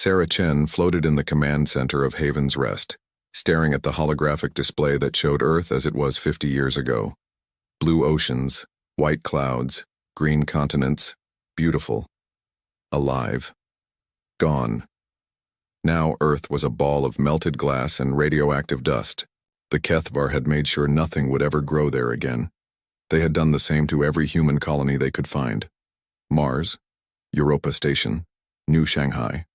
Sarah Chen floated in the command center of Haven's Rest, staring at the holographic display that showed Earth as it was 50 years ago. Blue oceans, white clouds, green continents, beautiful. Alive. Gone. Now Earth was a ball of melted glass and radioactive dust. The Kethvar had made sure nothing would ever grow there again. They had done the same to every human colony they could find. Mars, Europa Station, New Shanghai.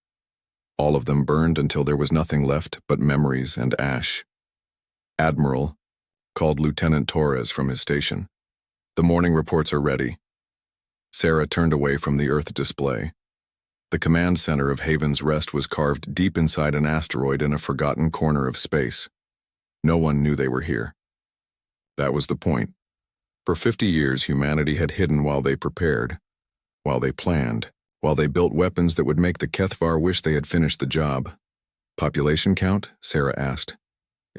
All of them burned until there was nothing left but memories and ash. Admiral called Lieutenant Torres from his station. The morning reports are ready. Sarah turned away from the Earth display. The command center of Haven's Rest was carved deep inside an asteroid in a forgotten corner of space. No one knew they were here. That was the point. For 50 years, humanity had hidden while they prepared, while they planned, while they built weapons that would make the Kethvar wish they had finished the job. Population count? Sarah asked.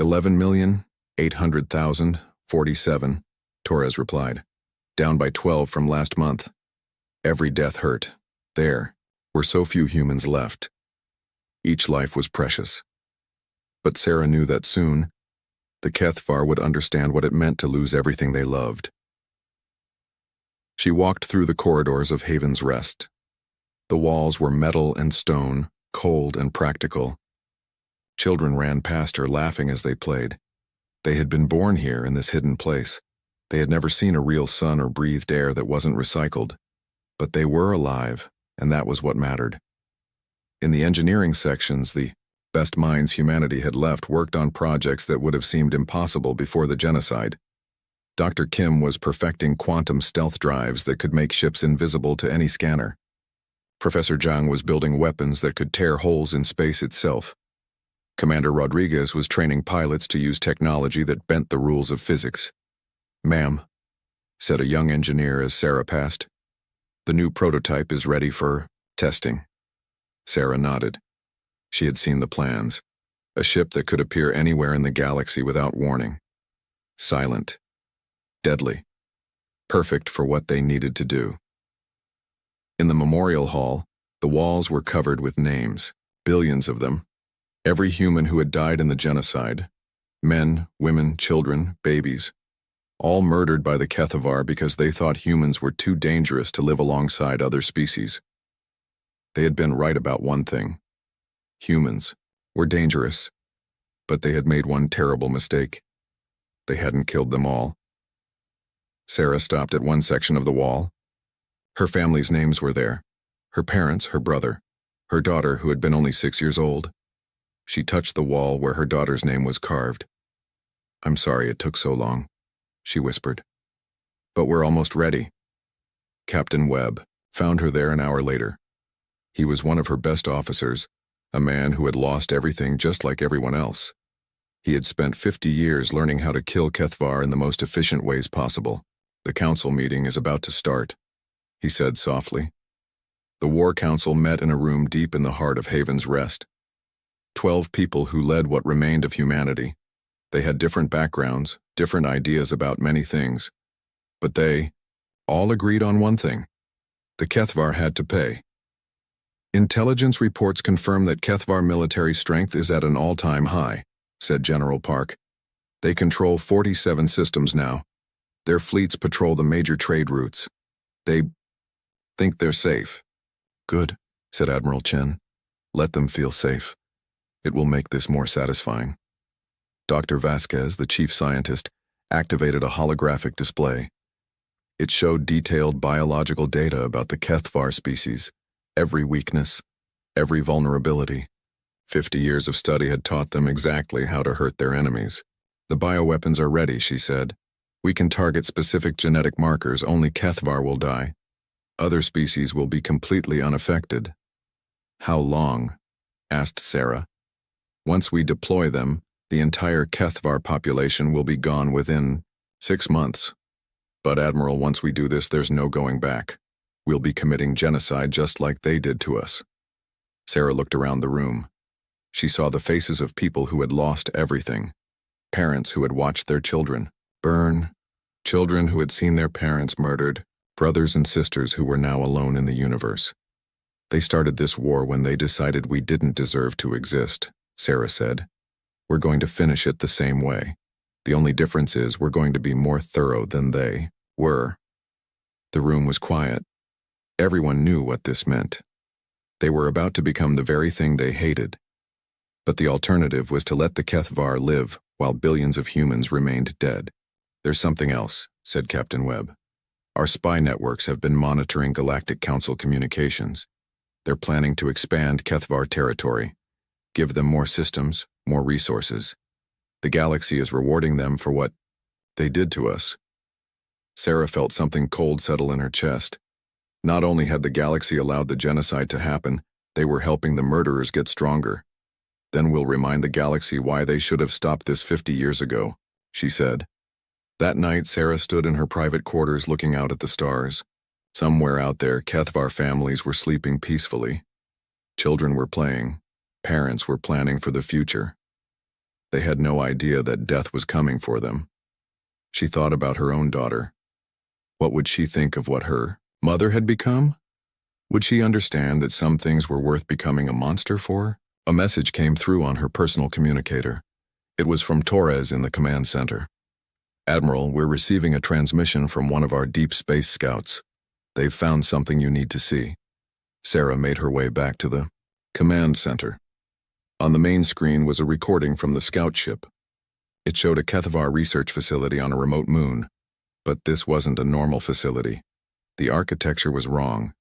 11,800,047, Torres replied. Down by 12 from last month. Every death hurt. There were so few humans left. Each life was precious. But Sarah knew that soon, the Kethvar would understand what it meant to lose everything they loved. She walked through the corridors of Haven's Rest. The walls were metal and stone, cold and practical. Children ran past her, laughing as they played. They had been born here in this hidden place. They had never seen a real sun or breathed air that wasn't recycled. But they were alive, and that was what mattered. In the engineering sections, the best minds humanity had left worked on projects that would have seemed impossible before the genocide. Dr. Kim was perfecting quantum stealth drives that could make ships invisible to any scanner. Professor Zhang was building weapons that could tear holes in space itself. Commander Rodriguez was training pilots to use technology that bent the rules of physics. "Ma'am," said a young engineer as Sarah passed, "the new prototype is ready for testing." Sarah nodded. She had seen the plans. A ship that could appear anywhere in the galaxy without warning. Silent. Deadly. Perfect for what they needed to do. In the memorial hall, the walls were covered with names, billions of them. Every human who had died in the genocide. Men, women, children, babies. All murdered by the Kethvar because they thought humans were too dangerous to live alongside other species. They had been right about one thing. Humans were dangerous, but they had made one terrible mistake. They hadn't killed them all. Sarah stopped at one section of the wall. Her family's names were there. Her parents, her brother, her daughter who had been only 6 years old. She touched the wall where her daughter's name was carved. "I'm sorry it took so long," she whispered. "But we're almost ready." Captain Webb found her there an hour later. He was one of her best officers, a man who had lost everything just like everyone else. He had spent 50 years learning how to kill Kethvar in the most efficient ways possible. "The council meeting is about to start," he said softly. The War Council met in a room deep in the heart of Haven's Rest. 12 people who led what remained of humanity. They had different backgrounds, different ideas about many things. But they all agreed on one thing. The Kethvar had to pay. "Intelligence reports confirm that Kethvar military strength is at an all-time high," said General Park. "They control 47 systems now. Their fleets patrol the major trade routes. They think they're safe." "Good," said Admiral Chen. "Let them feel safe. It will make this more satisfying." Dr. Vasquez, the chief scientist, activated a holographic display. It showed detailed biological data about the Kethvar species, every weakness, every vulnerability. 50 years of study had taught them exactly how to hurt their enemies. "The bioweapons are ready," she said. "We can target specific genetic markers. Only Kethvar will die. Other species will be completely unaffected." "How long?" asked Sarah. "Once we deploy them, the entire Kethvar population will be gone within 6 months. But Admiral, once we do this, there's no going back. We'll be committing genocide just like they did to us." Sarah looked around the room. She saw the faces of people who had lost everything. Parents who had watched their children burn. Children who had seen their parents murdered. Brothers and sisters who were now alone in the universe. They started this war when they decided we didn't deserve to exist, Sarah said. We're going to finish it the same way. The only difference is we're going to be more thorough than they were. The room was quiet. Everyone knew what this meant. They were about to become the very thing they hated. But the alternative was to let the Kethvar live while billions of humans remained dead. There's something else, said Captain Webb. Our spy networks have been monitoring Galactic Council communications. They're planning to expand Kethvar territory, give them more systems, more resources. The galaxy is rewarding them for what they did to us. Sarah felt something cold settle in her chest. Not only had the galaxy allowed the genocide to happen, they were helping the murderers get stronger. Then we'll remind the galaxy why they should have stopped this 50 years ago, she said. That night, Sarah stood in her private quarters looking out at the stars. Somewhere out there, Kethvar families were sleeping peacefully. Children were playing. Parents were planning for the future. They had no idea that death was coming for them. She thought about her own daughter. What would she think of what her mother had become? Would she understand that some things were worth becoming a monster for? A message came through on her personal communicator. It was from Torres in the command center. Admiral, we're receiving a transmission from one of our deep space scouts. They've found something you need to see. Sarah made her way back to the command center. On the main screen was a recording from the scout ship. It showed a Kethvar research facility on a remote moon. But this wasn't a normal facility. The architecture was wrong,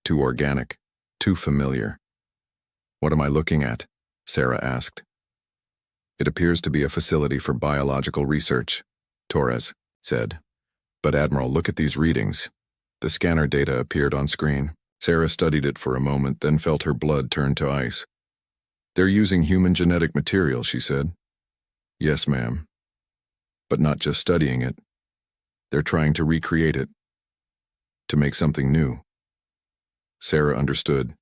too organic, too familiar. What am I looking at? Sarah asked. It appears to be a facility for biological research, Torres said. But Admiral, look at these readings. The scanner data appeared on screen. Sarah studied it for a moment, then felt her blood turn to ice. They're using human genetic material, she said. Yes, ma'am. But not just studying it. They're trying to recreate it. To make something new. Sarah understood.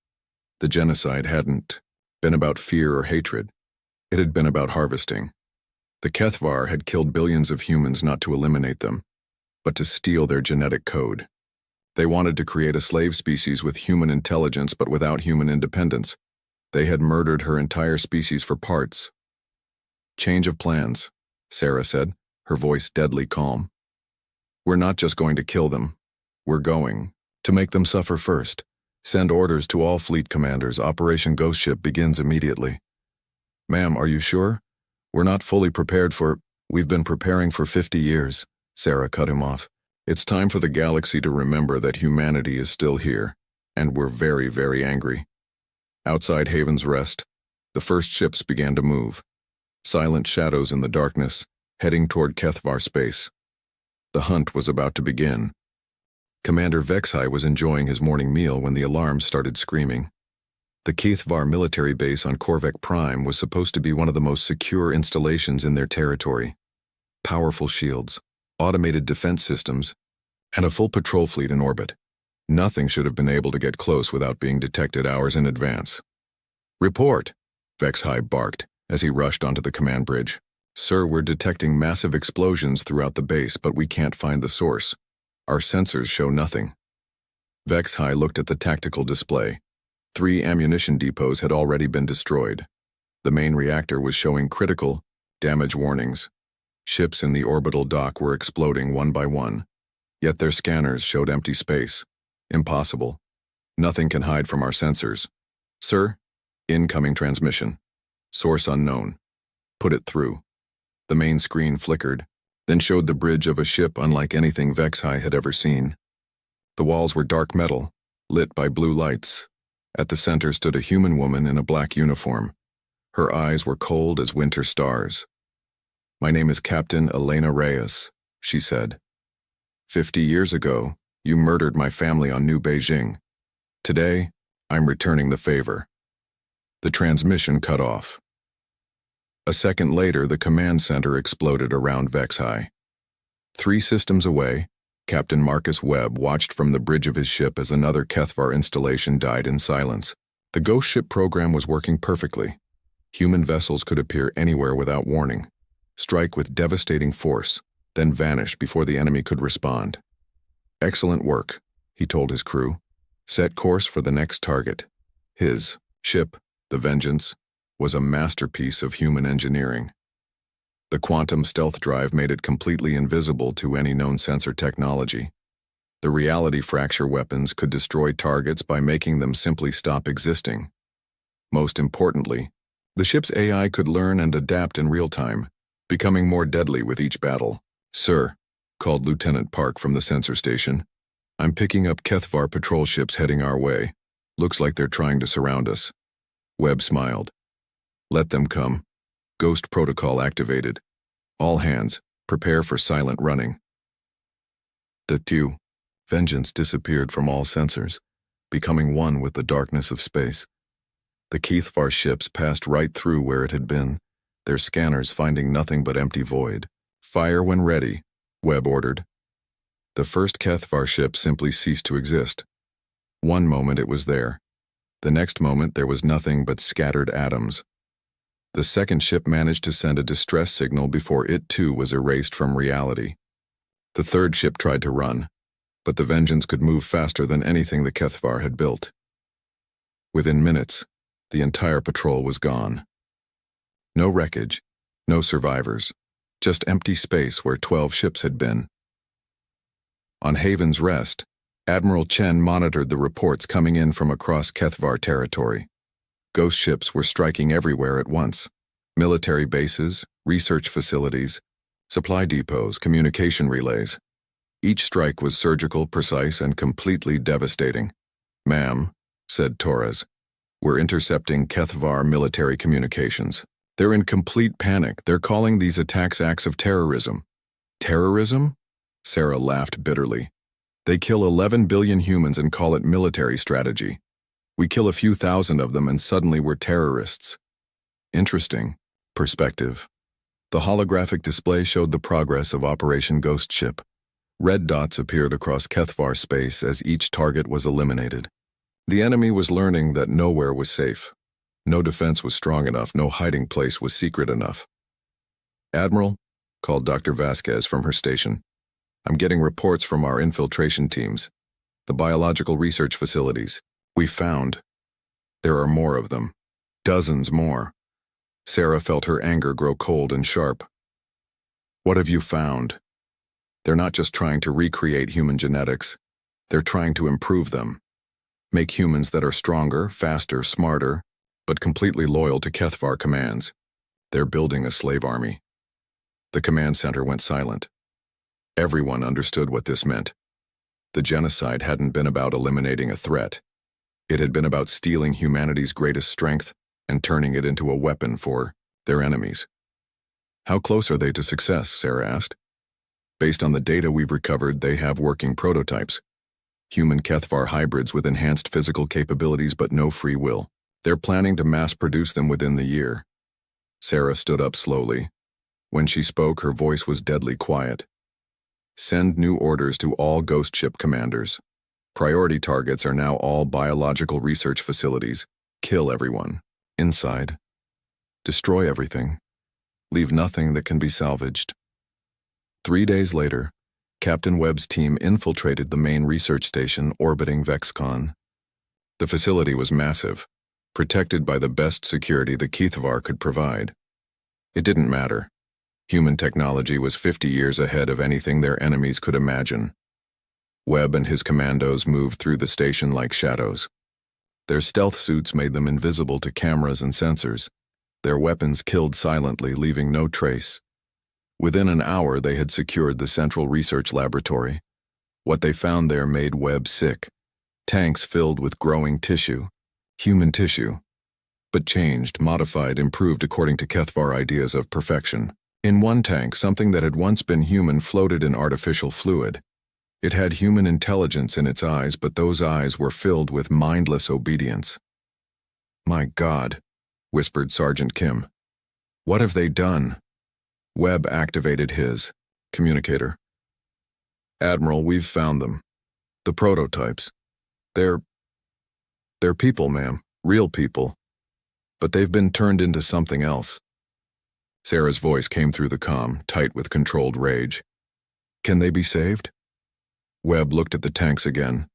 The genocide hadn't been about fear or hatred. It had been about harvesting. The Kethvar had killed billions of humans not to eliminate them, but to steal their genetic code. They wanted to create a slave species with human intelligence but without human independence. They had murdered her entire species for parts. Change of plans, Sarah said, her voice deadly calm. We're not just going to kill them. We're going to make them suffer first. Send orders to all fleet commanders. Operation Ghost Ship begins immediately. Ma'am, are you sure? We're not fully prepared for... We've been preparing for 50 years, Sarah cut him off. It's time for the galaxy to remember that humanity is still here, and we're very, very angry. Outside Haven's Rest, the first ships began to move. Silent shadows in the darkness, heading toward Kethvar space. The hunt was about to begin. Commander Vexhai was enjoying his morning meal when the alarms started screaming. The Kethvar military base on Korvek Prime was supposed to be one of the most secure installations in their territory. Powerful shields, automated defense systems, and a full patrol fleet in orbit. Nothing should have been able to get close without being detected hours in advance. Report, Vexhai barked as he rushed onto the command bridge. Sir, we're detecting massive explosions throughout the base, but we can't find the source. Our sensors show nothing. Vexhai looked at the tactical display. 3 ammunition depots had already been destroyed. The main reactor was showing critical damage warnings. Ships in the orbital dock were exploding one by one. Yet their scanners showed empty space. Impossible. Nothing can hide from our sensors. Sir, incoming transmission. Source unknown. Put it through. The main screen flickered, then showed the bridge of a ship unlike anything Vexhai had ever seen. The walls were dark metal, lit by blue lights. At the center stood a human woman in a black uniform. Her eyes were cold as winter stars. My name is Captain Elena Reyes, she said. 50 years ago, you murdered my family on New Beijing. Today, I'm returning the favor. The transmission cut off. A second later, the command center exploded around Vexhai. 3 systems away, Captain Marcus Webb watched from the bridge of his ship as another Kethvar installation died in silence. The ghost ship program was working perfectly. Human vessels could appear anywhere without warning, strike with devastating force, then vanish before the enemy could respond. Excellent work, he told his crew. Set course for the next target. His ship, the Vengeance, was a masterpiece of human engineering. The quantum stealth drive made it completely invisible to any known sensor technology. The reality fracture weapons could destroy targets by making them simply stop existing. Most importantly, the ship's AI could learn and adapt in real time, becoming more deadly with each battle. "Sir," called Lieutenant Park from the sensor station, "I'm picking up Kethvar patrol ships heading our way. Looks like they're trying to surround us." Webb smiled. "Let them come. Ghost protocol activated. All hands, prepare for silent running." The Vengeance disappeared from all sensors, becoming one with the darkness of space. The Kethvar ships passed right through where it had been, their scanners finding nothing but empty void. "Fire when ready," Webb ordered. The first Kethvar ship simply ceased to exist. One moment it was there. The next moment there was nothing but scattered atoms. The second ship managed to send a distress signal before it too was erased from reality. The third ship tried to run, but the Vengeance could move faster than anything the Kethvar had built. Within minutes, the entire patrol was gone. No wreckage, no survivors, just empty space where 12 ships had been. On Haven's Rest, Admiral Chen monitored the reports coming in from across Kethvar territory. Ghost ships were striking everywhere at once. Military bases, research facilities, supply depots, communication relays. Each strike was surgical, precise, and completely devastating. "Ma'am," said Torres, "we're intercepting Kethvar military communications. They're in complete panic. They're calling these attacks acts of terrorism." "Terrorism?" Sarah laughed bitterly. "They kill 11 billion humans and call it military strategy. We kill a few thousand of them and suddenly we're terrorists." Interesting perspective. The holographic display showed the progress of Operation Ghost Ship. Red dots appeared across Kethvar space as each target was eliminated. The enemy was learning that nowhere was safe. No defense was strong enough, no hiding place was secret enough. "Admiral," called Dr. Vasquez from her station, "I'm getting reports from our infiltration teams, the biological research facilities. We found. There are more of them. Dozens more." Sarah felt her anger grow cold and sharp. "What have you found?" "They're not just trying to recreate human genetics. They're trying to improve them. Make humans that are stronger, faster, smarter, but completely loyal to Kethvar commands. They're building a slave army." The command center went silent. Everyone understood what this meant. The genocide hadn't been about eliminating a threat. It had been about stealing humanity's greatest strength and turning it into a weapon for their enemies. "How close are they to success?" Sarah asked. "Based on the data we've recovered, they have working prototypes. Human Kethvar hybrids with enhanced physical capabilities but no free will. They're planning to mass-produce them within the year." Sarah stood up slowly. When she spoke, her voice was deadly quiet. "Send new orders to all Ghost Ship commanders. Priority targets are now all biological research facilities. Kill everyone. Inside. Destroy everything. Leave nothing that can be salvaged." 3 days later, Captain Webb's team infiltrated the main research station orbiting Vexcon. The facility was massive, protected by the best security the Kethvar could provide. It didn't matter. Human technology was 50 years ahead of anything their enemies could imagine. Webb and his commandos moved through the station like shadows. Their stealth suits made them invisible to cameras and sensors. Their weapons killed silently, leaving no trace. Within an hour, they had secured the Central Research Laboratory. What they found there made Webb sick. Tanks filled with growing tissue, human tissue, but changed, modified, improved according to Kethvar ideas of perfection. In one tank, something that had once been human floated in artificial fluid. It had human intelligence in its eyes, but those eyes were filled with mindless obedience. "My God," whispered Sergeant Kim. "What have they done?" Webb activated his communicator. "Admiral, we've found them. The prototypes. They're people, ma'am. Real people. But they've been turned into something else." Sarah's voice came through the comm, tight with controlled rage. "Can they be saved?" Webb looked at the tanks again.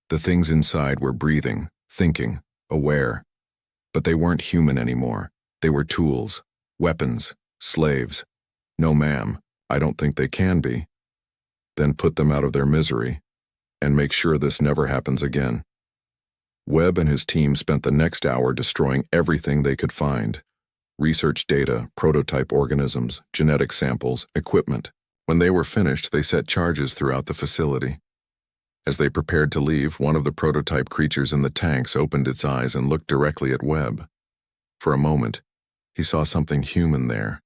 The things inside were breathing, thinking, aware. But they weren't human anymore. They were tools, weapons, slaves. No, ma'am, I don't think they can be. Then put them out of their misery, and make sure this never happens again. Webb and his team spent the next hour destroying everything they could find. Research data, prototype organisms, genetic samples, equipment. When they were finished, they set charges throughout the facility. As they prepared to leave, one of the prototype creatures in the tanks opened its eyes and looked directly at Webb. For a moment, he saw something human there,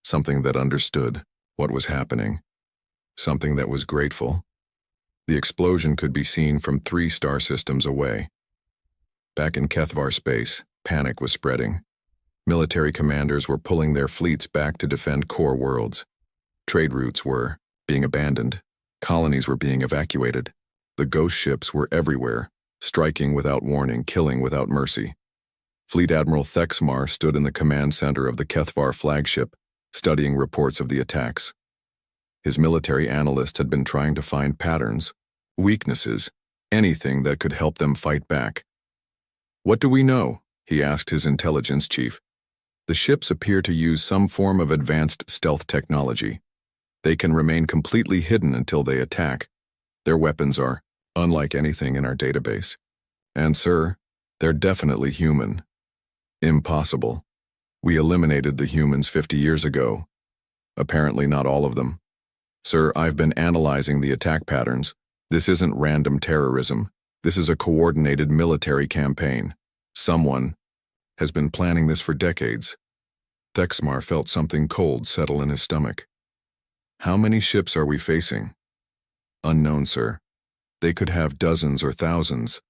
something that understood what was happening, something that was grateful. The explosion could be seen from 3 star systems away. Back in Kethvar space, panic was spreading. Military commanders were pulling their fleets back to defend core worlds. Trade routes were being abandoned. Colonies were being evacuated. The ghost ships were everywhere, striking without warning, killing without mercy. Fleet Admiral Thexmar stood in the command center of the Kethvar flagship, studying reports of the attacks. His military analyst had been trying to find patterns, weaknesses, anything that could help them fight back. "What do we know?" he asked his intelligence chief. "The ships appear to use some form of advanced stealth technology. They can remain completely hidden until they attack. Their weapons are unlike anything in our database. And, sir, they're definitely human." "Impossible. We eliminated the humans 50 years ago. Apparently not all of them. Sir, I've been analyzing the attack patterns. This isn't random terrorism. This is a coordinated military campaign. Someone has been planning this for decades." Thexmar felt something cold settle in his stomach. "How many ships are we facing?" "Unknown, sir. They could have dozens or thousands.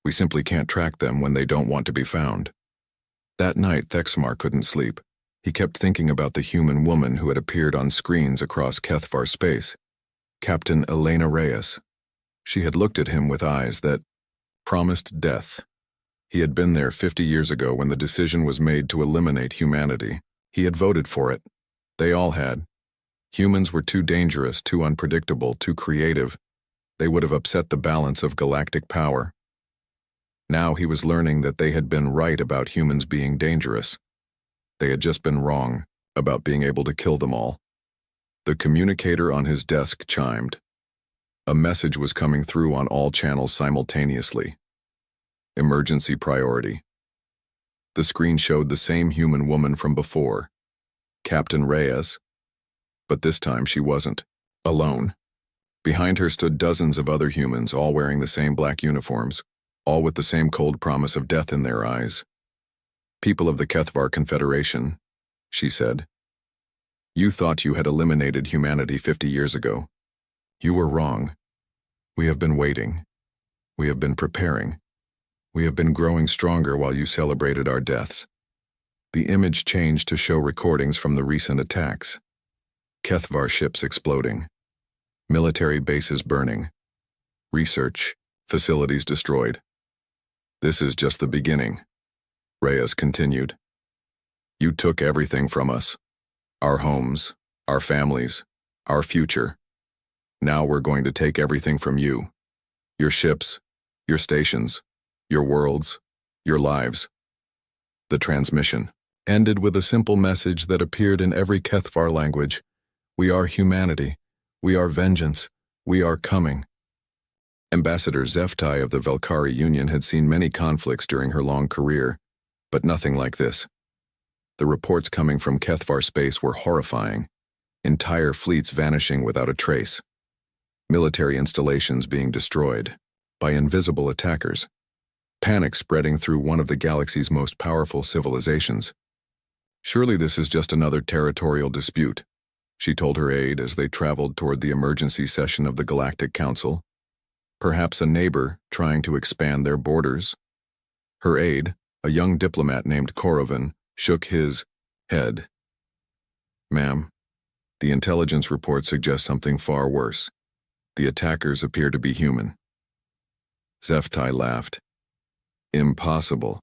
We simply can't track them when they don't want to be found." That night, Thexmar couldn't sleep. He kept thinking about the human woman who had appeared on screens across Kethvar space, Captain Elena Reyes. She had looked at him with eyes that promised death. He had been there 50 years ago when the decision was made to eliminate humanity. He had voted for it. They all had. Humans were too dangerous, too unpredictable, too creative. They would have upset the balance of galactic power. Now he was learning that they had been right about humans being dangerous. They had just been wrong about being able to kill them all. The communicator on his desk chimed. A message was coming through on all channels simultaneously. Emergency priority. The screen showed the same human woman from before, Captain Reyes, but this time she wasn't alone. Behind her stood dozens of other humans, all wearing the same black uniforms, all with the same cold promise of death in their eyes. "People of the Kethvar Confederation," she said. "You thought you had eliminated humanity 50 years ago. You were wrong. We have been waiting. We have been preparing. We have been growing stronger while you celebrated our deaths." The image changed to show recordings from the recent attacks. Kethvar ships exploding. Military bases burning. Research facilities destroyed. "This is just the beginning," Reyes continued. "You took everything from us. Our homes, our families, our future. Now we're going to take everything from you. Your ships, your stations, your worlds, your lives." The transmission ended with a simple message that appeared in every Kethvar language. "We are humanity. We are vengeance. We are coming." Ambassador Zeftai of the Velkari Union had seen many conflicts during her long career, but nothing like this. The reports coming from Kethvar space were horrifying. Entire fleets vanishing without a trace. Military installations being destroyed by invisible attackers. Panic spreading through one of the galaxy's most powerful civilizations. "Surely this is just another territorial dispute," she told her aide as they traveled toward the emergency session of the Galactic Council. "Perhaps a neighbor trying to expand their borders." Her aide, a young diplomat named Korovan, shook his head. "Ma'am, the intelligence report suggests something far worse. The attackers appear to be human." Zeftai laughed. "Impossible.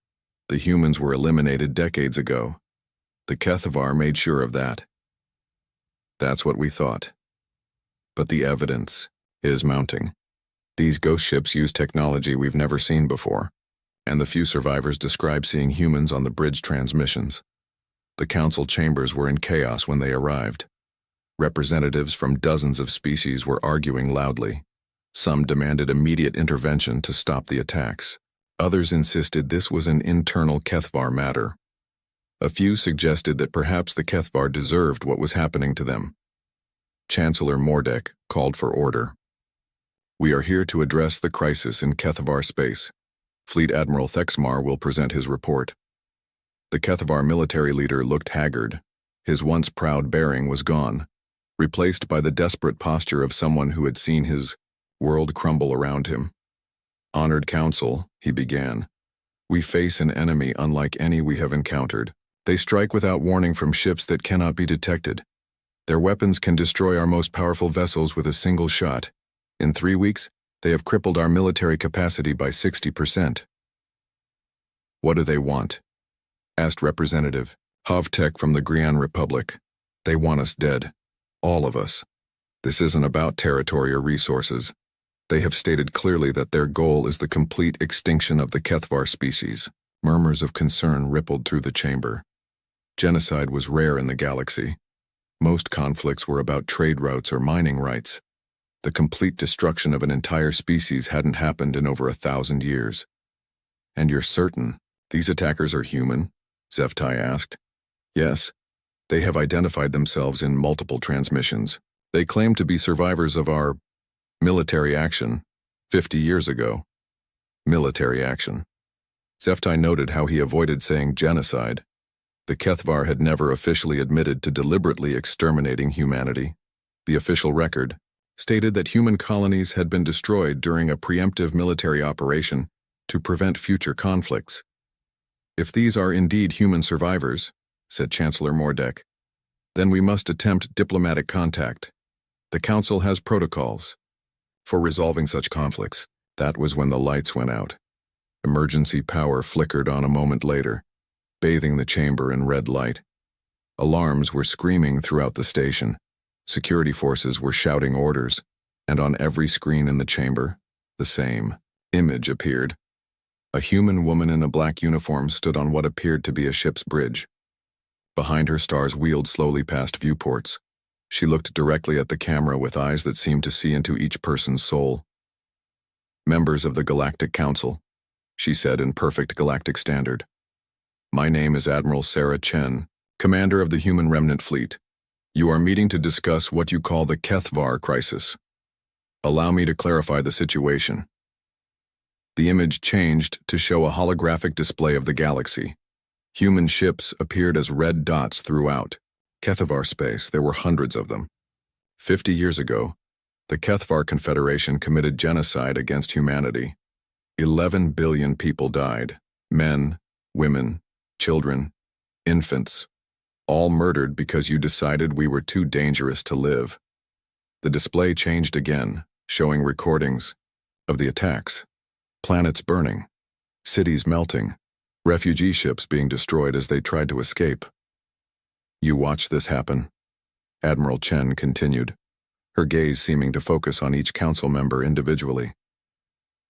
The humans were eliminated decades ago. The Kethvar made sure of that." "That's what we thought. But the evidence is mounting. These ghost ships use technology we've never seen before, and the few survivors described seeing humans on the bridge transmissions. The council chambers were in chaos when they arrived. Representatives from dozens of species were arguing loudly. Some demanded immediate intervention to stop the attacks. Others insisted this was an internal Kethvar matter. A few suggested that perhaps the Kethvar deserved what was happening to them. Chancellor Mordek called for order. "We are here to address the crisis in Kethvar space. Fleet Admiral Thexmar will present his report." The Kethvar military leader looked haggard. His once proud bearing was gone, replaced by the desperate posture of someone who had seen his world crumble around him. "Honored Council," he began, "we face an enemy unlike any we have encountered. They strike without warning from ships that cannot be detected. Their weapons can destroy our most powerful vessels with a single shot. In 3 weeks, they have crippled our military capacity by 60%. "What do they want?" asked Representative Havtek from the Grian Republic. "They want us dead. All of us. This isn't about territory or resources. They have stated clearly that their goal is the complete extinction of the Kethvar species." Murmurs of concern rippled through the chamber. Genocide was rare in the galaxy. Most conflicts were about trade routes or mining rights. The complete destruction of an entire species hadn't happened in over 1,000 years. "And you're certain these attackers are human?" Zeftai asked. "Yes. They have identified themselves in multiple transmissions. They claim to be survivors of our military action 50 years ago." Military action. Zeftai noted how he avoided saying genocide. The Kethvar had never officially admitted to deliberately exterminating humanity. The official record stated that human colonies had been destroyed during a preemptive military operation to prevent future conflicts. "If these are indeed human survivors," said Chancellor Mordek, "then we must attempt diplomatic contact. The Council has protocols for resolving such conflicts." That was when the lights went out. Emergency power flickered on a moment later, bathing the chamber in red light. Alarms were screaming throughout the station. Security forces were shouting orders, and on every screen in the chamber, the same image appeared. A human woman in a black uniform stood on what appeared to be a ship's bridge. Behind her, stars wheeled slowly past viewports. She looked directly at the camera with eyes that seemed to see into each person's soul. "Members of the Galactic Council," she said in perfect galactic standard. "My name is Admiral Sarah Chen, commander of the Human Remnant Fleet. You are meeting to discuss what you call the Kethvar crisis. Allow me to clarify the situation." The image changed to show a holographic display of the galaxy. Human ships appeared as red dots throughout. Kethvar space, there were hundreds of them. 50 years ago, the Kethvar Confederation committed genocide against humanity. 11 billion people died. Men, women, children, infants, all murdered because you decided we were too dangerous to live. The display changed again, showing recordings of the attacks. Planets burning, cities melting, refugee ships being destroyed as they tried to escape. "You watched this happen," Admiral Chen continued, her gaze seeming to focus on each council member individually.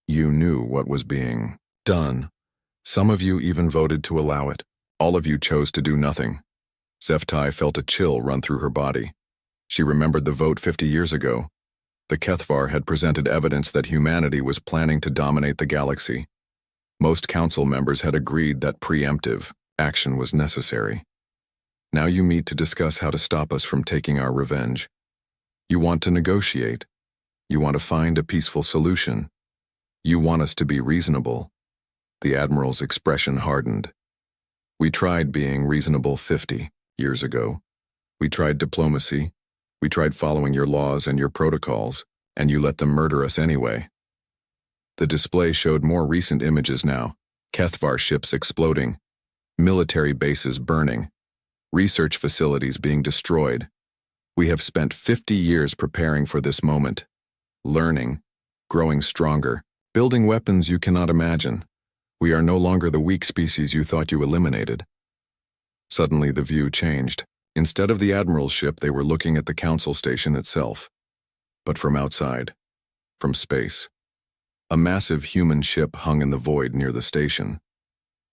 "You knew what was being done. Some of you even voted to allow it. All of you chose to do nothing." Zeftai felt a chill run through her body. She remembered the vote 50 years ago. The Kethvar had presented evidence that humanity was planning to dominate the galaxy. Most council members had agreed that preemptive action was necessary. Now you meet to discuss how to stop us from taking our revenge. You want to negotiate. You want to find a peaceful solution. You want us to be reasonable. The Admiral's expression hardened. "We tried being reasonable 50 years ago. We tried diplomacy. We tried following your laws and your protocols, and you let them murder us anyway." The display showed more recent images now. Kethvar ships exploding, military bases burning, research facilities being destroyed. "We have spent 50 years preparing for this moment, learning, growing stronger, building weapons you cannot imagine. We are no longer the weak species you thought you eliminated." Suddenly the view changed. Instead of the Admiral's ship, they were looking at the Council station itself. But from outside, from space. A massive human ship hung in the void near the station.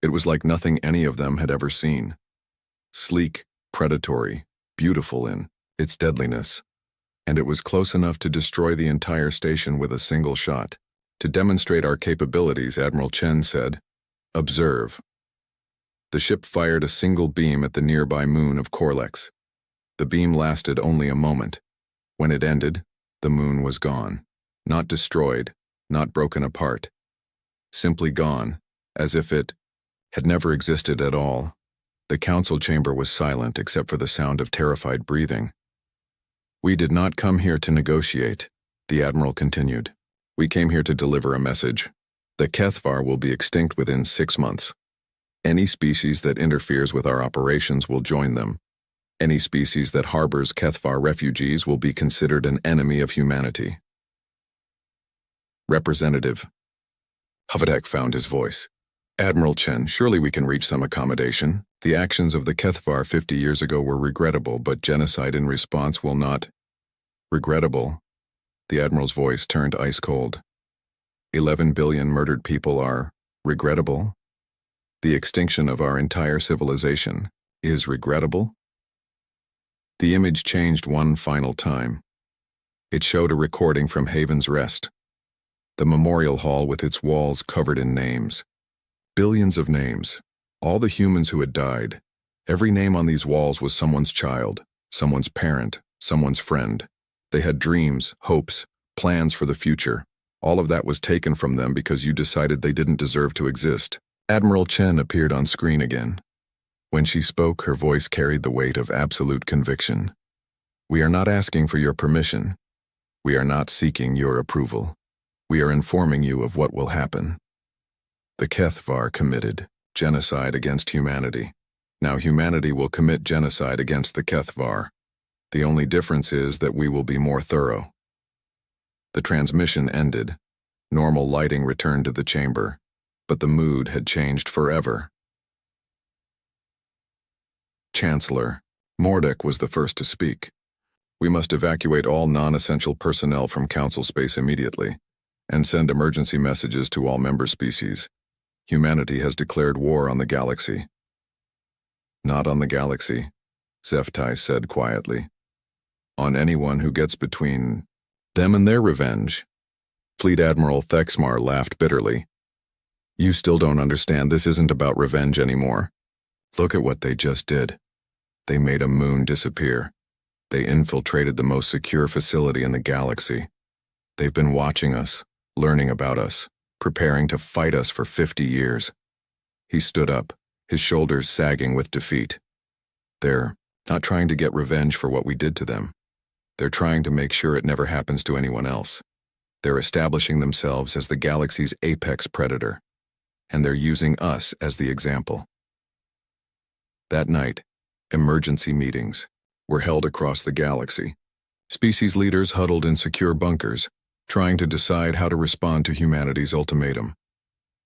It was like nothing any of them had ever seen. Sleek, predatory, beautiful in its deadliness. And it was close enough to destroy the entire station with a single shot. To demonstrate our capabilities, Admiral Chen said, "Observe." The ship fired a single beam at the nearby moon of Corlex. The beam lasted only a moment. When it ended, the moon was gone. Not destroyed, not broken apart. Simply gone, as if it had never existed at all. The council chamber was silent except for the sound of terrified breathing. "We did not come here to negotiate," the Admiral continued. "We came here to deliver a message. The Kethvar will be extinct within 6 months. Any species that interferes with our operations will join them. Any species that harbors Kethvar refugees will be considered an enemy of humanity." Representative Havadek found his voice. "Admiral Chen, surely we can reach some accommodation. The actions of the Kethvar 50 years ago were regrettable, but genocide in response will not." "Regrettable?" The Admiral's voice turned ice cold. 11 billion murdered people are regrettable? The extinction of our entire civilization is regrettable? The image changed one final time. It showed a recording from Haven's Rest. The memorial hall with its walls covered in names. Billions of names. All the humans who had died. Every name on these walls was someone's child, someone's parent, someone's friend. They had dreams, hopes, plans for the future. All of that was taken from them because you decided they didn't deserve to exist. Admiral Chen appeared on screen again. When she spoke, her voice carried the weight of absolute conviction. "We are not asking for your permission. We are not seeking your approval. We are informing you of what will happen. The Kethvar committed genocide against humanity. Now humanity will commit genocide against the Kethvar. The only difference is that we will be more thorough." The transmission ended. Normal lighting returned to the chamber, but the mood had changed forever. Chancellor Mordek was the first to speak. "We must evacuate all non-essential personnel from Council space immediately, and send emergency messages to all member species. Humanity has declared war on the galaxy." "Not on the galaxy," Zeftai said quietly. "On anyone who gets between them and their revenge." Fleet Admiral Thexmar laughed bitterly. "You still don't understand. This isn't about revenge anymore. Look at what they just did. They made a moon disappear. They infiltrated the most secure facility in the galaxy. They've been watching us, learning about us, preparing to fight us for 50 years. He stood up, his shoulders sagging with defeat. "They're not trying to get revenge for what we did to them. They're trying to make sure it never happens to anyone else. They're establishing themselves as the galaxy's apex predator, and they're using us as the example." That night, emergency meetings were held across the galaxy. Species leaders huddled in secure bunkers, trying to decide how to respond to humanity's ultimatum.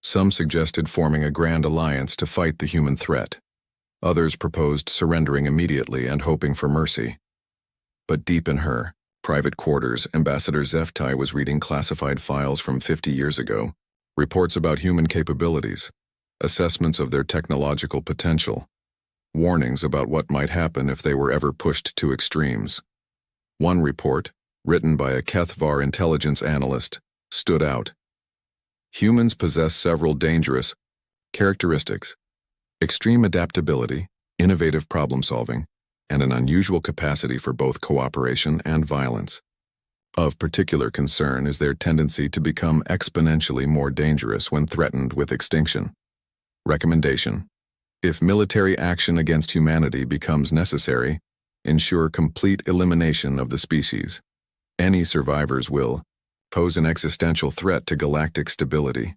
Some suggested forming a grand alliance to fight the human threat. Others proposed surrendering immediately and hoping for mercy. But deep in her private quarters, Ambassador Zeftai was reading classified files from 50 years ago, reports about human capabilities, assessments of their technological potential, warnings about what might happen if they were ever pushed to extremes. One report, written by a Kethvar intelligence analyst, stood out. Humans possess several dangerous characteristics: extreme adaptability, innovative problem-solving, and an unusual capacity for both cooperation and violence. Of particular concern is their tendency to become exponentially more dangerous when threatened with extinction. Recommendation: if military action against humanity becomes necessary, ensure complete elimination of the species. Any survivors will pose an existential threat to galactic stability.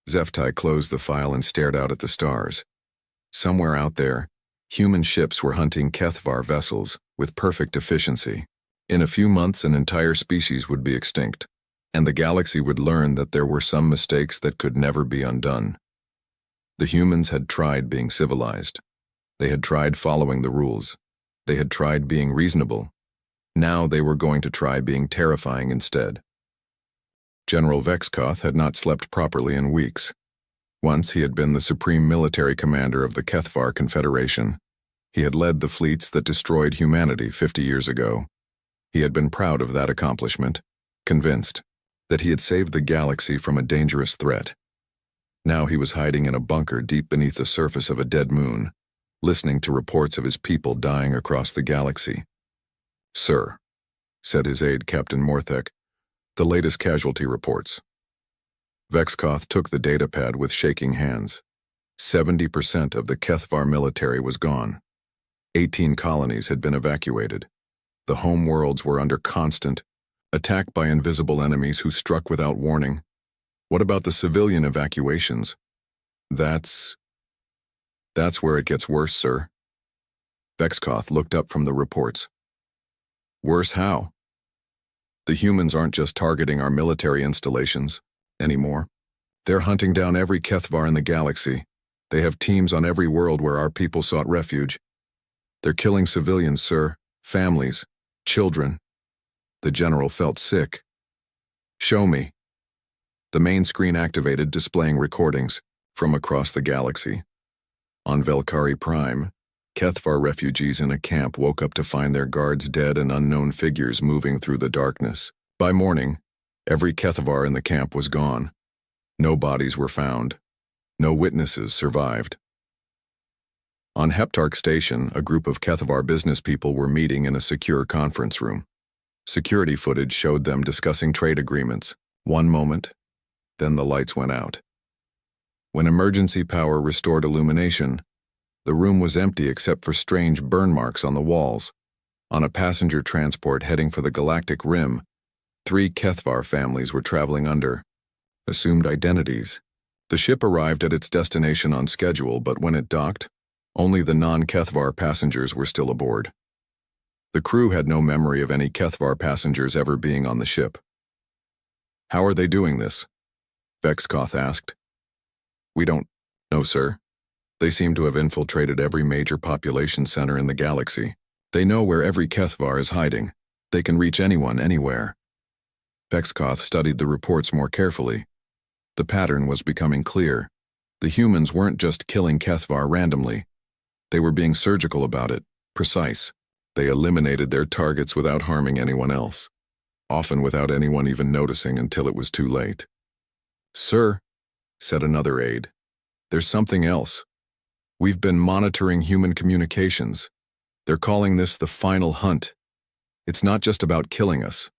Zeftai closed the file and stared out at the stars. Somewhere out there, human ships were hunting Kethvar vessels with perfect efficiency. In a few months, an entire species would be extinct, and the galaxy would learn that there were some mistakes that could never be undone. The humans had tried being civilized. They had tried following the rules. They had tried being reasonable. Now they were going to try being terrifying instead. General Vexkoth had not slept properly in weeks. Once he had been the supreme military commander of the Kethvar Confederation. He had led the fleets that destroyed humanity 50 years ago. He had been proud of that accomplishment, convinced that he had saved the galaxy from a dangerous threat. Now he was hiding in a bunker deep beneath the surface of a dead moon, listening to reports of his people dying across the galaxy. "Sir," said his aide, Captain Morthek, "the latest casualty reports." Vexkoth took the datapad with shaking hands. 70% of the Kethvar military was gone. 18 colonies had been evacuated. The home worlds were under constant attack by invisible enemies who struck without warning. What about the civilian evacuations? That's where it gets worse, sir. Vexkoth looked up from the reports. Worse how? The humans aren't just targeting our military installations anymore. They're hunting down every Kethvar in the galaxy. They have teams on every world where our people sought refuge. They're killing civilians, sir, families, children. The general felt sick. Show me. The main screen activated, displaying recordings from across the galaxy. On Velkari Prime, Kethvar refugees in a camp woke up to find their guards dead and unknown figures moving through the darkness. By morning, every Kethvar in the camp was gone. No bodies were found. No witnesses survived. On Heptarch Station, a group of Kethvar business people were meeting in a secure conference room. Security footage showed them discussing trade agreements. One moment, then the lights went out. When emergency power restored illumination, the room was empty except for strange burn marks on the walls. On a passenger transport heading for the Galactic Rim, 3 Kethvar families were traveling under assumed identities. The ship arrived at its destination on schedule, but when it docked, only the non-Kethvar passengers were still aboard. The crew had no memory of any Kethvar passengers ever being on the ship. How are they doing this? Vexkoth asked. We don't know, sir. They seem to have infiltrated every major population center in the galaxy. They know where every Kethvar is hiding. They can reach anyone, anywhere. Vexkoth studied the reports more carefully. The pattern was becoming clear. The humans weren't just killing Kethvar randomly. They were being surgical about it, precise. They eliminated their targets without harming anyone else, often without anyone even noticing until it was too late. Sir, said another aide, there's something else. We've been monitoring human communications. They're calling this the final hunt. It's not just about killing us.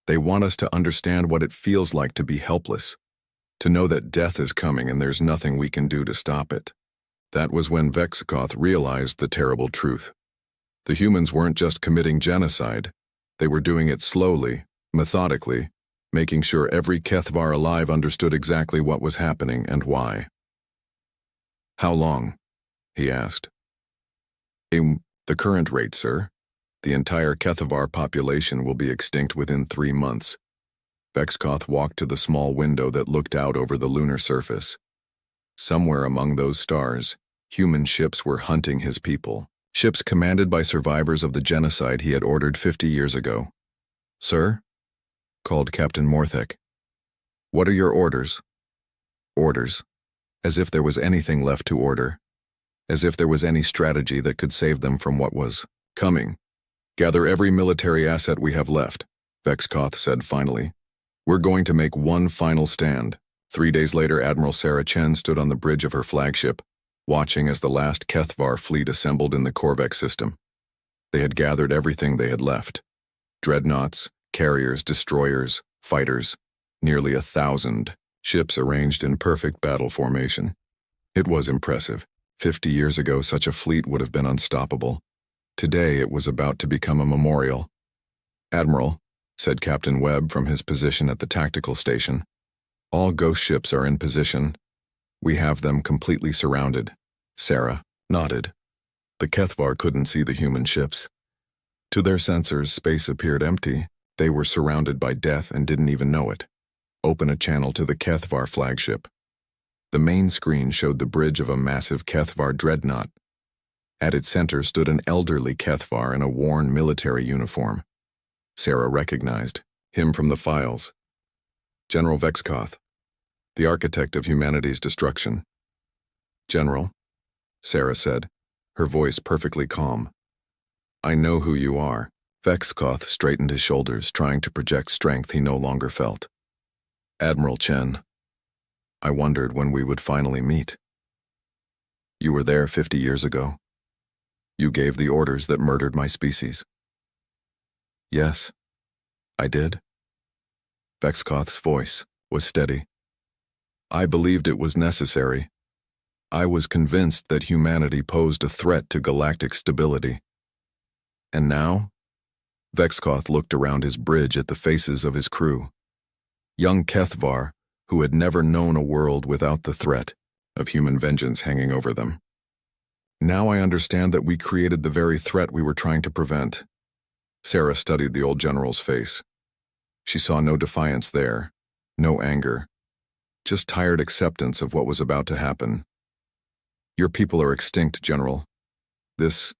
They want us to understand what it feels like to be helpless, to know that death is coming and there's nothing we can do to stop it. That was when Vexkoth realized the terrible truth. The humans weren't just committing genocide. They were doing it slowly, methodically, making sure every Kethvar alive understood exactly what was happening and why. How long? He asked. The current rate, sir. The entire Kethvar population will be extinct within 3 months. Vexkoth walked to the small window that looked out over the lunar surface. Somewhere among those stars, human ships were hunting his people. Ships commanded by survivors of the genocide he had ordered 50 years ago. Sir? Called Captain Morthek. What are your orders? Orders. As if there was anything left to order. As if there was any strategy that could save them from what was coming. Gather every military asset we have left, Vexkoth said finally. We're going to make one final stand. 3 days later, Admiral Sarah Chen stood on the bridge of her flagship, watching as the last Kethvar fleet assembled in the Korvek system. They had gathered everything they had left. Dreadnoughts, carriers, destroyers, fighters, nearly 1,000 ships arranged in perfect battle formation. It was impressive. 50 years ago, such a fleet would have been unstoppable. Today, it was about to become a memorial. Admiral, said Captain Webb from his position at the tactical station, all ghost ships are in position. We have them completely surrounded. Sarah nodded. The Kethvar couldn't see the human ships. To their sensors, space appeared empty. They were surrounded by death and didn't even know it. Open a channel to the Kethvar flagship. The main screen showed the bridge of a massive Kethvar dreadnought. At its center stood an elderly Kethvar in a worn military uniform. Sarah recognized him from the files. General Vexkoth, the architect of humanity's destruction. General, Sarah said, her voice perfectly calm. I know who you are. Vexkoth straightened his shoulders, trying to project strength he no longer felt. Admiral Chen, I wondered when we would finally meet. You were there 50 years ago. You gave the orders that murdered my species. Yes, I did. Vexkoth's voice was steady. I believed it was necessary. I was convinced that humanity posed a threat to galactic stability. And now? Vexkoth looked around his bridge at the faces of his crew. Young Kethvar, who had never known a world without the threat of human vengeance hanging over them. Now I understand that we created the very threat we were trying to prevent. Sarah studied the old general's face. She saw no defiance there, no anger, just tired acceptance of what was about to happen. Your people are extinct, General. This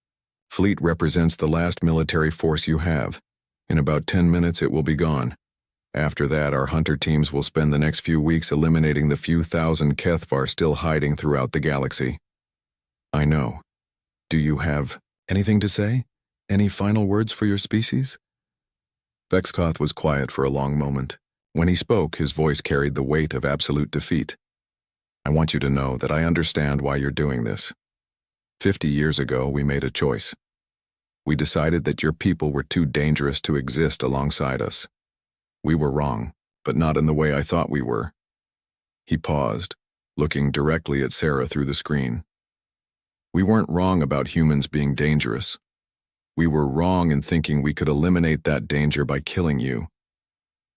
fleet represents the last military force you have. In about 10 minutes it will be gone. After that, our hunter teams will spend the next few weeks eliminating the few thousand Kethvar still hiding throughout the galaxy. I know. Do you have anything to say? Any final words for your species? Vexkoth was quiet for a long moment. When he spoke, his voice carried the weight of absolute defeat. I want you to know that I understand why you're doing this. 50 years ago, we made a choice. We decided that your people were too dangerous to exist alongside us. We were wrong, but not in the way I thought we were. He paused, looking directly at Sarah through the screen. We weren't wrong about humans being dangerous. We were wrong in thinking we could eliminate that danger by killing you.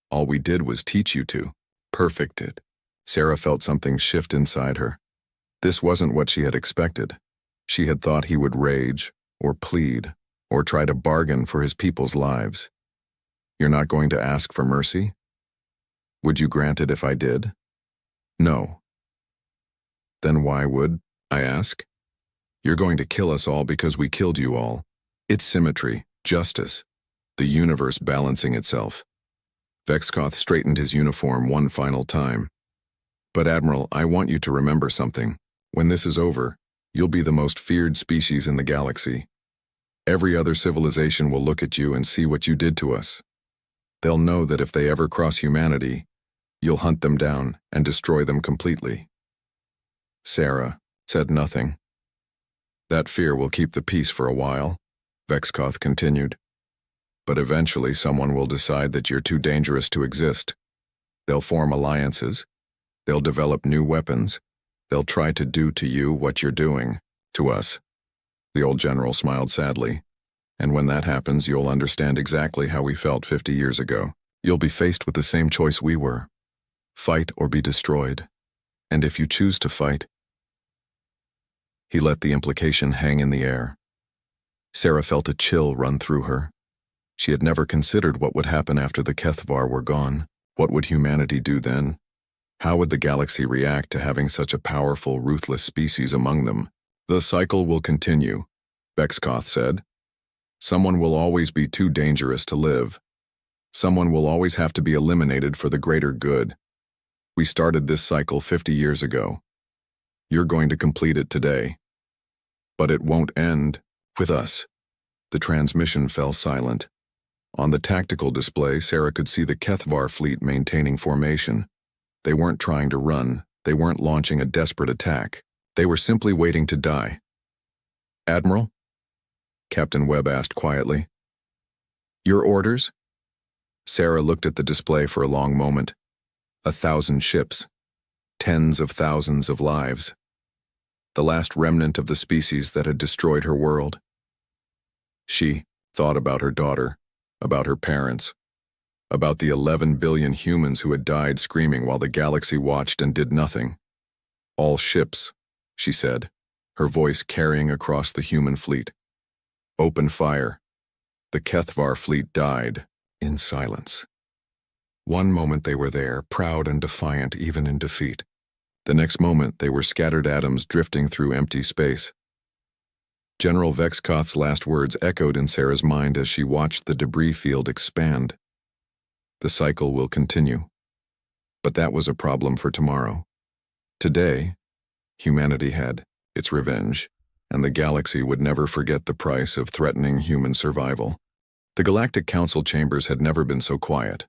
All we did was teach you to. Perfect it. Sarah felt something shift inside her. This wasn't what she had expected. She had thought he would rage, or plead, or try to bargain for his people's lives. You're not going to ask for mercy? Would you grant it if I did? No. Then why would I ask? You're going to kill us all because we killed you all. It's symmetry, justice, the universe balancing itself. Vexkoth straightened his uniform one final time. But Admiral, I want you to remember something. When this is over, you'll be the most feared species in the galaxy. Every other civilization will look at you and see what you did to us. They'll know that if they ever cross humanity, you'll hunt them down and destroy them completely. Sarah said nothing. That fear will keep the peace for a while, Vexkoth continued. But eventually someone will decide that you're too dangerous to exist. They'll form alliances. They'll develop new weapons. They'll try to do to you what you're doing to us. The old general smiled sadly. And when that happens, you'll understand exactly how we felt 50 years ago. You'll be faced with the same choice we were. Fight or be destroyed. And if you choose to fight... He let the implication hang in the air. Sarah felt a chill run through her. She had never considered what would happen after the Kethvar were gone. What would humanity do then? How would the galaxy react to having such a powerful, ruthless species among them? The cycle will continue, Vexkoth said. Someone will always be too dangerous to live. Someone will always have to be eliminated for the greater good. We started this cycle 50 years ago. You're going to complete it today. But it won't end with us. The transmission fell silent. On the tactical display, Sarah could see the Kethvar fleet maintaining formation. They weren't trying to run. They weren't launching a desperate attack. They were simply waiting to die. Admiral? Captain Webb asked quietly. Your orders? Sarah looked at the display for a long moment. 1,000 ships. Tens of thousands of lives. The last remnant of the species that had destroyed her world. She thought about her daughter, about her parents, about the 11 billion humans who had died screaming while the galaxy watched and did nothing. All ships, she said, her voice carrying across the human fleet. Open fire. The Kethvar fleet died in silence. One moment they were there, proud and defiant even in defeat. The next moment they were scattered atoms drifting through empty space. General Vexkoth's last words echoed in Sarah's mind as she watched the debris field expand. The cycle will continue. But that was a problem for tomorrow. Today, humanity had its revenge, and the galaxy would never forget the price of threatening human survival. The Galactic Council chambers had never been so quiet.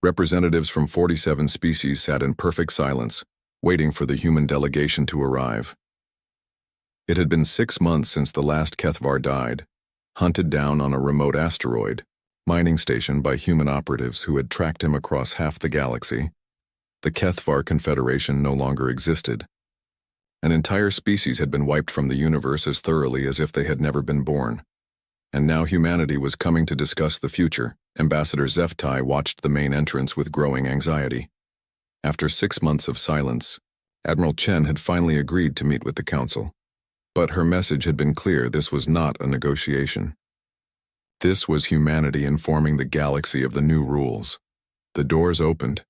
Representatives from 47 species sat in perfect silence, waiting for the human delegation to arrive. It had been 6 months since the last Kethvar died, hunted down on a remote asteroid, mining station by human operatives who had tracked him across half the galaxy. The Kethvar Confederation no longer existed. An entire species had been wiped from the universe as thoroughly as if they had never been born. And now humanity was coming to discuss the future. Ambassador Zeftai watched the main entrance with growing anxiety. After 6 months of silence, Admiral Chen had finally agreed to meet with the Council. But her message had been clear: this was not a negotiation. This was humanity informing the galaxy of the new rules. The doors opened,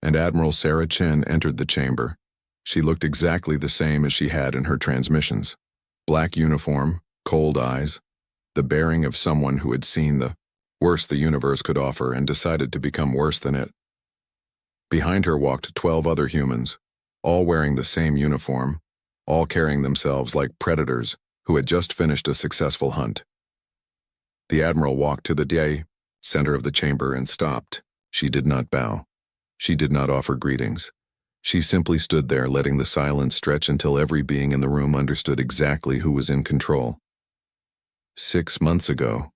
and Admiral Sarah Chen entered the chamber. She looked exactly the same as she had in her transmissions. Black uniform, cold eyes, the bearing of someone who had seen the worst the universe could offer and decided to become worse than it. Behind her walked 12 other humans, all wearing the same uniform, all carrying themselves like predators who had just finished a successful hunt. The Admiral walked to the center of the chamber and stopped. She did not bow. She did not offer greetings. She simply stood there, letting the silence stretch until every being in the room understood exactly who was in control. 6 months ago,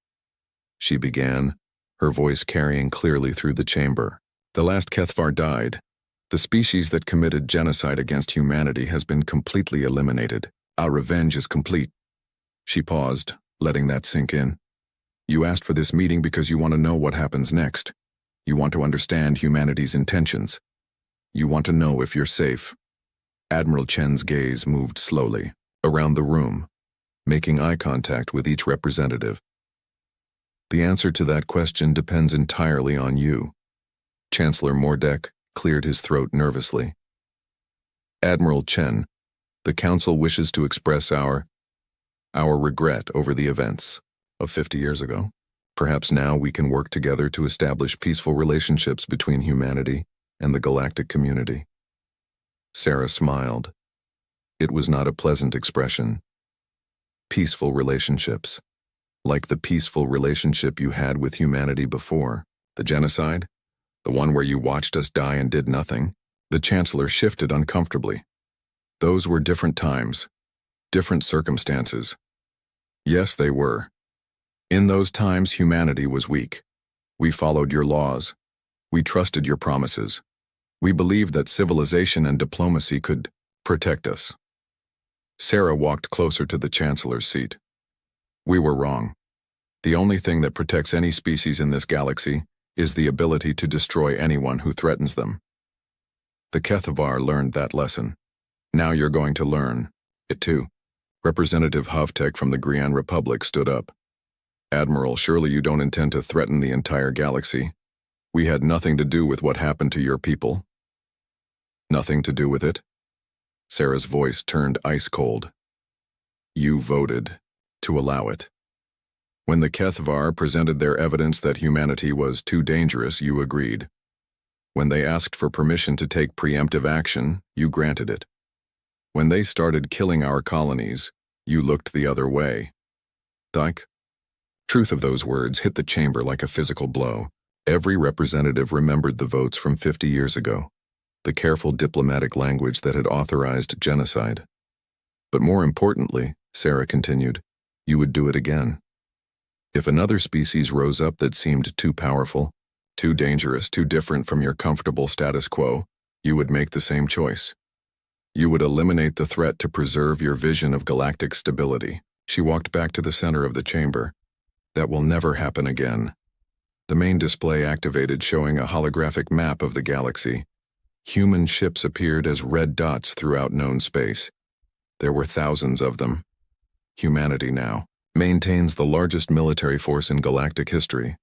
she began, her voice carrying clearly through the chamber. The last Kethvar died. The species that committed genocide against humanity has been completely eliminated. Our revenge is complete. She paused, letting that sink in. You asked for this meeting because you want to know what happens next. You want to understand humanity's intentions. You want to know if you're safe. Admiral Chen's gaze moved slowly around the room, making eye contact with each representative. The answer to that question depends entirely on you. Chancellor Mordek cleared his throat nervously. Admiral Chen, the Council wishes to express our regret over the events of 50 years ago. Perhaps now we can work together to establish peaceful relationships between humanity and the galactic community. Sarah smiled. It was not a pleasant expression. Peaceful relationships. Like the peaceful relationship you had with humanity before. The genocide? The one where you watched us die and did nothing? The Chancellor shifted uncomfortably. Those were different times. Different circumstances. Yes, they were. In those times, humanity was weak. We followed your laws. We trusted your promises. We believed that civilization and diplomacy could protect us. Sarah walked closer to the Chancellor's seat. We were wrong. The only thing that protects any species in this galaxy is the ability to destroy anyone who threatens them. The Kethvar learned that lesson. Now you're going to learn it too. Representative Hovtek from the Grian Republic stood up. Admiral, surely you don't intend to threaten the entire galaxy. We had nothing to do with what happened to your people. Nothing to do with it? Sarah's voice turned ice cold. You voted to allow it. When the Kethvar presented their evidence that humanity was too dangerous, you agreed. When they asked for permission to take preemptive action, you granted it. When they started killing our colonies, you looked the other way. Dyke? Truth of those words hit the chamber like a physical blow. Every representative remembered the votes from 50 years ago, the careful diplomatic language that had authorized genocide. But more importantly, Sarah continued, you would do it again. If another species rose up that seemed too powerful, too dangerous, too different from your comfortable status quo, you would make the same choice. You would eliminate the threat to preserve your vision of galactic stability. She walked back to the center of the chamber. That will never happen again. The main display activated, showing a holographic map of the galaxy. Human ships appeared as red dots throughout known space. There were thousands of them. Humanity now maintains the largest military force in galactic history.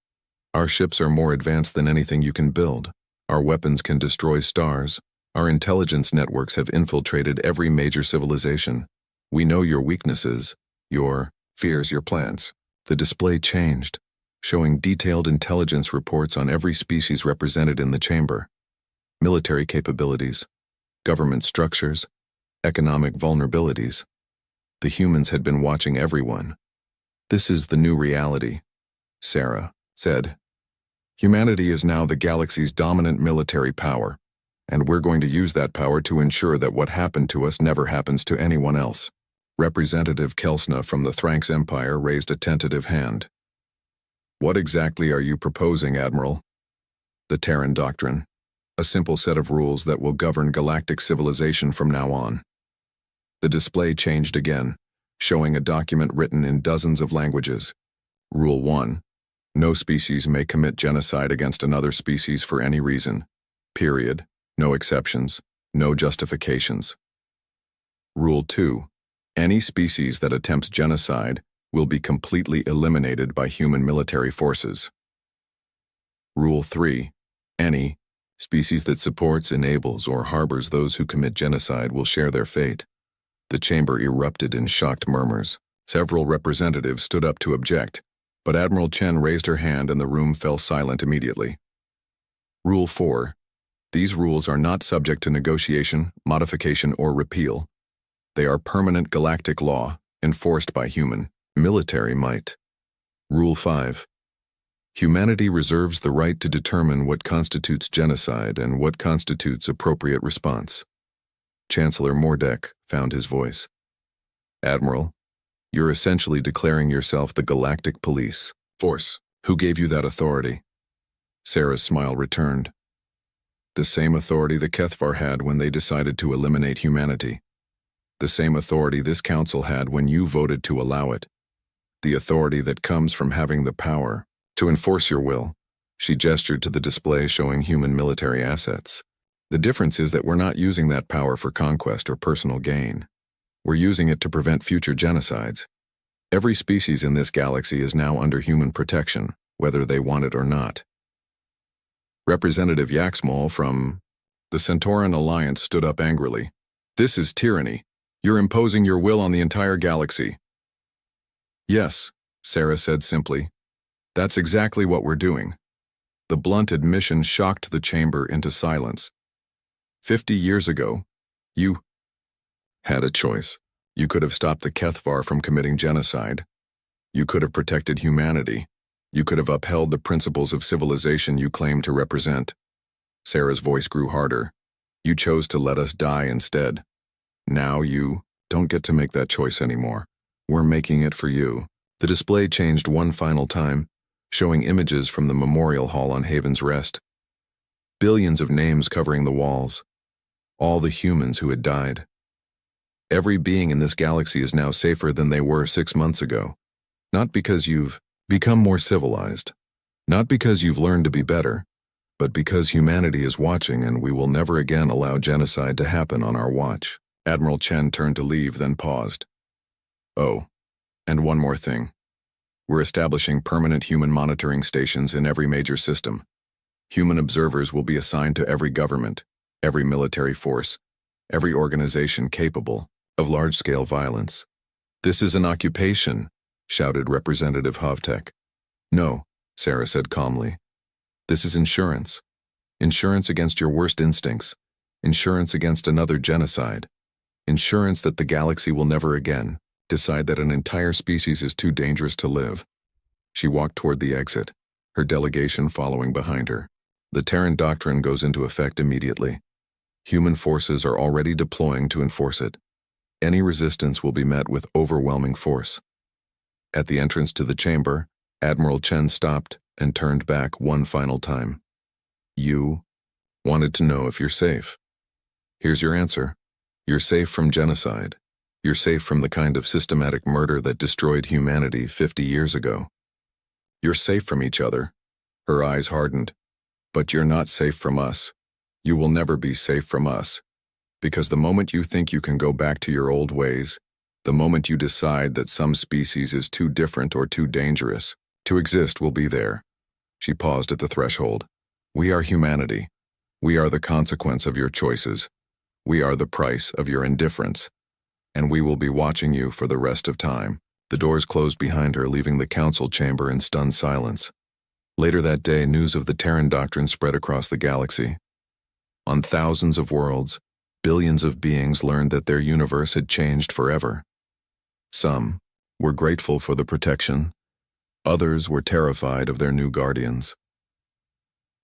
Our ships are more advanced than anything you can build. Our weapons can destroy stars. Our intelligence networks have infiltrated every major civilization. We know your weaknesses, your fears, your plans. The display changed, showing detailed intelligence reports on every species represented in the chamber. military capabilities, government structures, economic vulnerabilities. The humans had been watching everyone. "This is the new reality," Sarah said. "Humanity is now the galaxy's dominant military power, and we're going to use that power to ensure that what happened to us never happens to anyone else." Representative Kelsna from the Thranx Empire raised a tentative hand. "What exactly are you proposing, Admiral?" "The Terran Doctrine, a simple set of rules that will govern galactic civilization from now on." The display changed again, showing a document written in dozens of languages. Rule 1. No species may commit genocide against another species for any reason. Period. No exceptions. No justifications. Rule 2. Any species that attempts genocide will be completely eliminated by human military forces. Rule 3. Any species that supports, enables, or harbors those who commit genocide will share their fate. The chamber erupted in shocked murmurs. Several representatives stood up to object, but Admiral Chen raised her hand and the room fell silent immediately. Rule 4. These rules are not subject to negotiation, modification, or repeal. They are permanent galactic law, enforced by human military might. Rule 5. Humanity reserves the right to determine what constitutes genocide and what constitutes appropriate response. Chancellor Mordek found his voice. "Admiral, you're essentially declaring yourself the galactic police force. Who gave you that authority?" Sarah's smile returned. "The same authority the Kethvar had when they decided to eliminate humanity. The same authority this council had when you voted to allow it. The authority that comes from having the power to enforce your will." She gestured to the display showing human military assets. "The difference is that we're not using that power for conquest or personal gain. We're using it to prevent future genocides. Every species in this galaxy is now under human protection, whether they want it or not." Representative Yaxmal from the Centauran Alliance stood up angrily. "This is tyranny. You're imposing your will on the entire galaxy." "Yes," Sarah said simply. "That's exactly what we're doing." The blunt admission shocked the chamber into silence. 50 years ago, you had a choice. You could have stopped the Kethvar from committing genocide. You could have protected humanity. You could have upheld the principles of civilization you claim to represent. Sarah's voice grew harder. You chose to let us die instead. Now you don't get to make that choice anymore. We're making it for you. The display changed one final time, showing images from the memorial hall on Haven's Rest. Billions of names covering the walls. All the humans who had died. Every being in this galaxy is now safer than they were 6 months ago. Not because you've become more civilized. Not because you've learned to be better. But because humanity is watching and we will never again allow genocide to happen on our watch. Admiral Chen turned to leave, then paused. "Oh, and one more thing. We're establishing permanent human monitoring stations in every major system. Human observers will be assigned to every government, every military force, every organization capable of large-scale violence." "This is an occupation," shouted Representative Hovtek. "No," Sarah said calmly. "This is insurance. Insurance against your worst instincts. Insurance against another genocide. Insurance that the galaxy will never again decide that an entire species is too dangerous to live." She walked toward the exit, her delegation following behind her. "The Terran Doctrine goes into effect immediately. Human forces are already deploying to enforce it. Any resistance will be met with overwhelming force." At the entrance to the chamber, Admiral Chen stopped and turned back one final time. "You wanted to know if you're safe. Here's your answer. You're safe from genocide. You're safe from the kind of systematic murder that destroyed humanity 50 years ago. You're safe from each other." Her eyes hardened. "But you're not safe from us. You will never be safe from us. Because the moment you think you can go back to your old ways, the moment you decide that some species is too different or too dangerous to exist, will be there." She paused at the threshold. "We are humanity. We are the consequence of your choices. We are the price of your indifference. And we will be watching you for the rest of time." The doors closed behind her, leaving the council chamber in stunned silence. Later that day, news of the Terran Doctrine spread across the galaxy. On thousands of worlds, billions of beings learned that their universe had changed forever. Some were grateful for the protection. Others were terrified of their new guardians.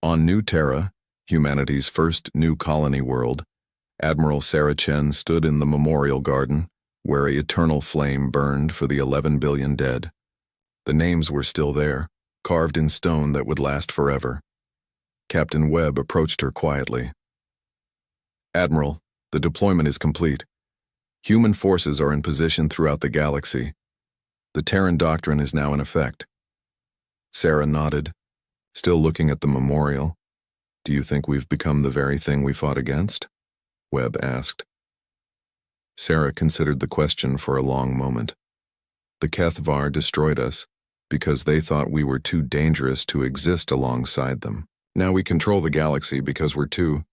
On New Terra, humanity's first new colony world, Admiral Sarah Chen stood in the memorial garden, where an eternal flame burned for the 11 billion dead. The names were still there, carved in stone that would last forever. Captain Webb approached her quietly. "Admiral, the deployment is complete. Human forces are in position throughout the galaxy. The Terran doctrine is now in effect." Sarah nodded, still looking at the memorial. "Do you think we've become the very thing we fought against?" Webb asked. Sarah considered the question for a long moment. "The Kethvar destroyed us because they thought we were too dangerous to exist alongside them. Now we control the galaxy because we're too